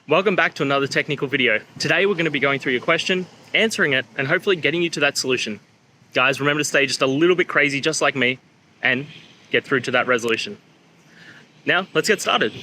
Welcome back to another technical video. Today we're going to be going through your question, answering it, and hopefully getting you to that solution. Guys, remember to stay just a little bit crazy just like me and get through to that resolution. Now, let's get started.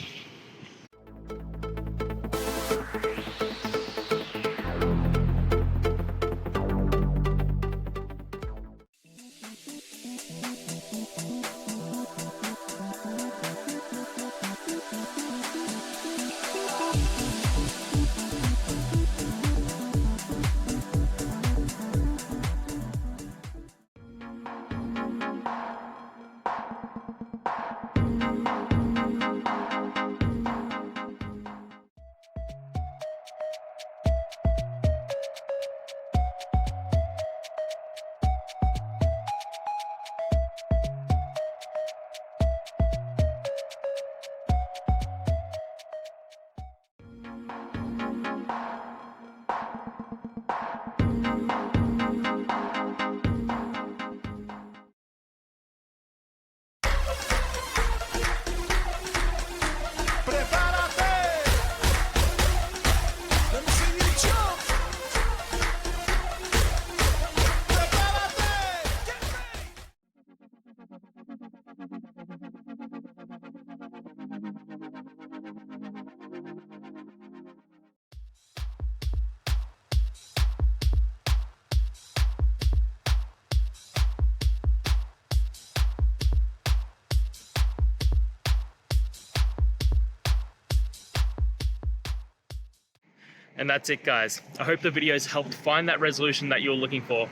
And that's it, guys. I hope the videos helped find that resolution that you're looking for.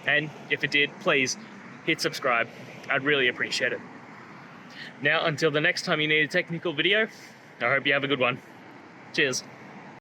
And if it did, please hit subscribe. I'd really appreciate it. Now, until the next time you need a technical video, I hope you have a good one. Cheers.